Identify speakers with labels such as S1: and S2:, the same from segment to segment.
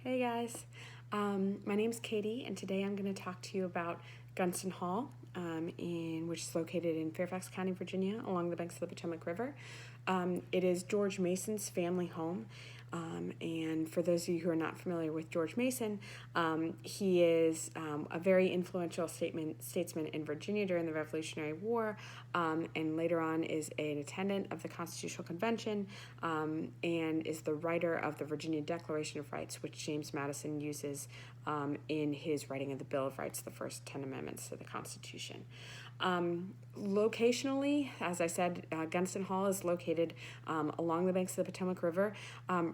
S1: Hey guys, my name's Katie, and today I'm going to talk to you about Gunston Hall, which is located in Fairfax County, Virginia, along the banks of the Potomac River. It is George Mason's family home, and for those of you who are not familiar with George Mason, he is a very influential statesman in Virginia during the Revolutionary War, and later on is an attendant of the Constitutional Convention, and is the writer of the Virginia Declaration of Rights, which James Madison uses in his writing of the Bill of Rights, the first 10 amendments to the Constitution. Locationally, as I said, Gunston Hall is located along the banks of the Potomac River,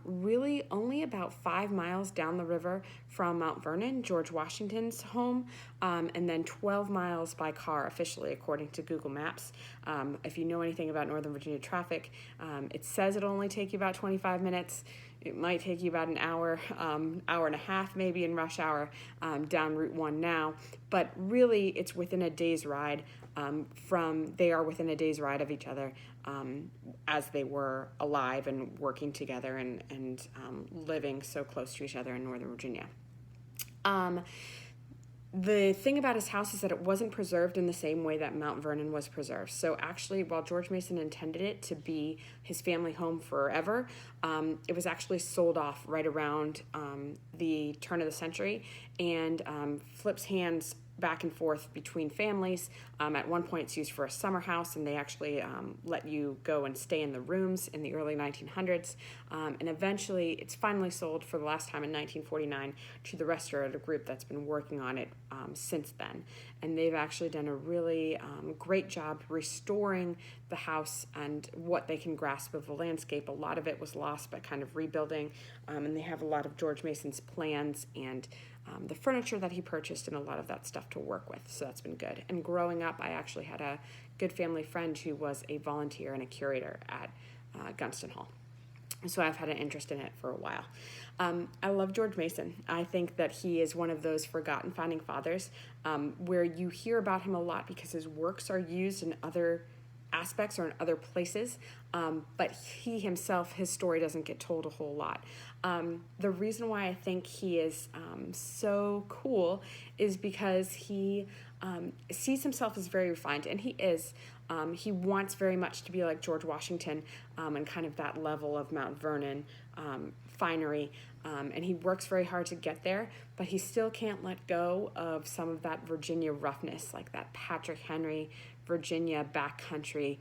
S1: really only about 5 miles down the river from Mount Vernon, George Washington's home, and then 12 miles by car officially, according to Google Maps. If you know anything about Northern Virginia traffic, it says it'll only take you about 25 minutes. It might take you about an hour, hour and a half maybe in rush hour down Route 1 now, but really it's within a day's ride they are within a day's ride of each other as they were alive and working together and living so close to each other in Northern Virginia. The thing about his house is that it wasn't preserved in the same way that Mount Vernon was preserved. So actually, while George Mason intended it to be his family home forever, it was actually sold off right around the turn of the century and flips hands back and forth between families. At one point it's used for a summer house, and they actually let you go and stay in the rooms in the early 1900s. And eventually it's finally sold for the last time in 1949 to the restorative group that's been working on it since then. And they've actually done a really great job restoring the house and what they can grasp of the landscape. A lot of it was lost by kind of rebuilding, and they have a lot of George Mason's plans and the furniture that he purchased and a lot of that stuff to work with, so that's been good. And growing up, I actually had a good family friend who was a volunteer and a curator at Gunston Hall, so I've had an interest in it for a while. I love George Mason. I think that he is one of those forgotten founding fathers where you hear about him a lot because his works are used in other aspects or in other places, but he himself, his story doesn't get told a whole lot. The reason why I think he is so cool is because he sees himself as very refined, and he is. He wants very much to be like George Washington and kind of that level of Mount Vernon finery, and he works very hard to get there, but he still can't let go of some of that Virginia roughness, like that Patrick Henry Virginia backcountry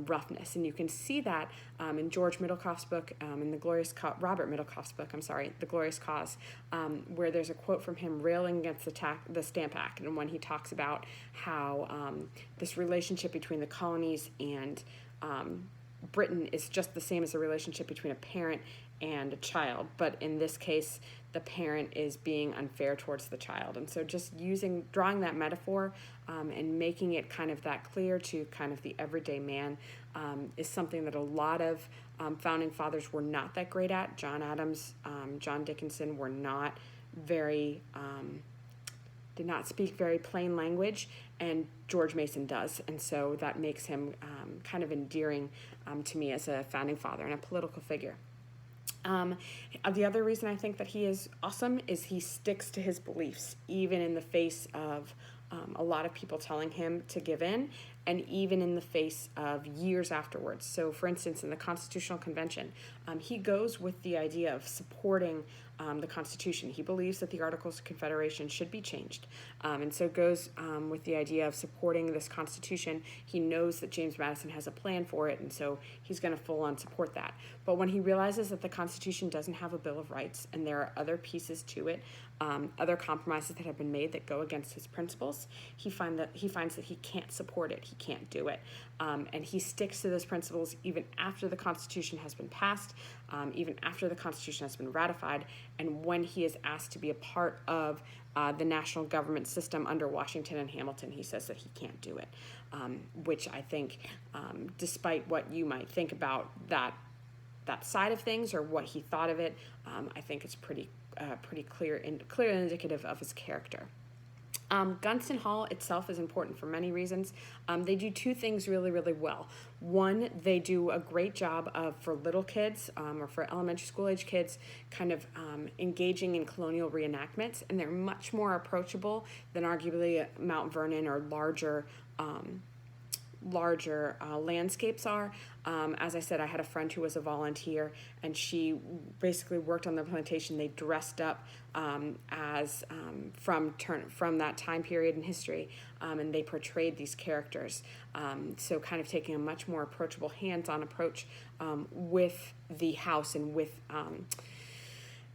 S1: roughness. And you can see that in George Middlecoff's book, in Robert Middlecoff's book, The Glorious Cause, where there's a quote from him railing against the Stamp Act, and when he talks about how this relationship between the colonies and Britain is just the same as a relationship between a parent and a child, but in this case the parent is being unfair towards the child. And so just drawing that metaphor and making it kind of that clear to kind of the everyday man is something that a lot of founding fathers were not that great at. John Adams, John Dickinson were not very did not speak very plain language, and George Mason does, and so that makes him kind of endearing to me as a founding father and a political figure. The other reason I think that he is awesome is he sticks to his beliefs, even in the face of a lot of people telling him to give in, and even in the face of years afterwards. So, for instance, in the Constitutional Convention, he goes with the idea of supporting the Constitution. He believes that the Articles of Confederation should be changed, and so goes with the idea of supporting this Constitution. He knows that James Madison has a plan for it, and so he's going to full on support that. But when he realizes that the Constitution doesn't have a Bill of Rights and there are other pieces to it, other compromises that have been made that go against his principles, he finds that he can't support it. He can't do it. And he sticks to those principles even after the Constitution has been passed, even after the Constitution has been ratified, and when he is asked to be a part of the national government system under Washington and Hamilton, he says that he can't do it, which I think, despite what you might think about that side of things or what he thought of it, I think it's pretty clear and indicative of his character. Gunston Hall itself is important for many reasons. They do two things really, really well. One, they do a great job of, for little kids or for elementary school age kids, kind of engaging in colonial reenactments, and they're much more approachable than arguably Mount Vernon or larger landscapes are. As I said, I had a friend who was a volunteer, and she basically worked on the plantation. They dressed up as from that time period in history, and they portrayed these characters. So kind of taking a much more approachable, hands-on approach with the house and with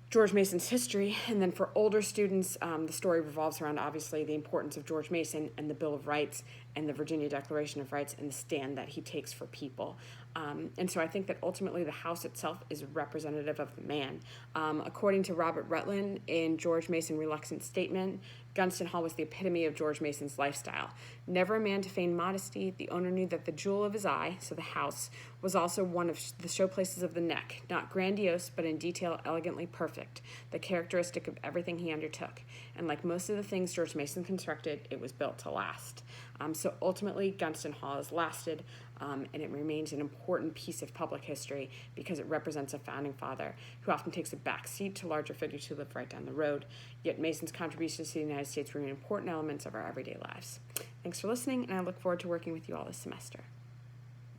S1: George Mason's history. And then for older students, the story revolves around obviously the importance of George Mason and the Bill of Rights and the Virginia Declaration of Rights and the stand that he takes for people. And so I think that ultimately the house itself is representative of the man. According to Robert Rutland in George Mason Reluctant Statement, Gunston Hall was the epitome of George Mason's lifestyle. Never a man to feign modesty, the owner knew that the jewel of his eye, so the house, was also one of the showplaces of the neck, not grandiose, but in detail elegantly perfect, the characteristic of everything he undertook. And like most of the things George Mason constructed, it was built to last. So ultimately, Gunston Hall has lasted, and it remains an important piece of public history because it represents a founding father who often takes a back seat to larger figures who live right down the road. Yet Mason's contributions to the United States remain important elements of our everyday lives. Thanks for listening, and I look forward to working with you all this semester.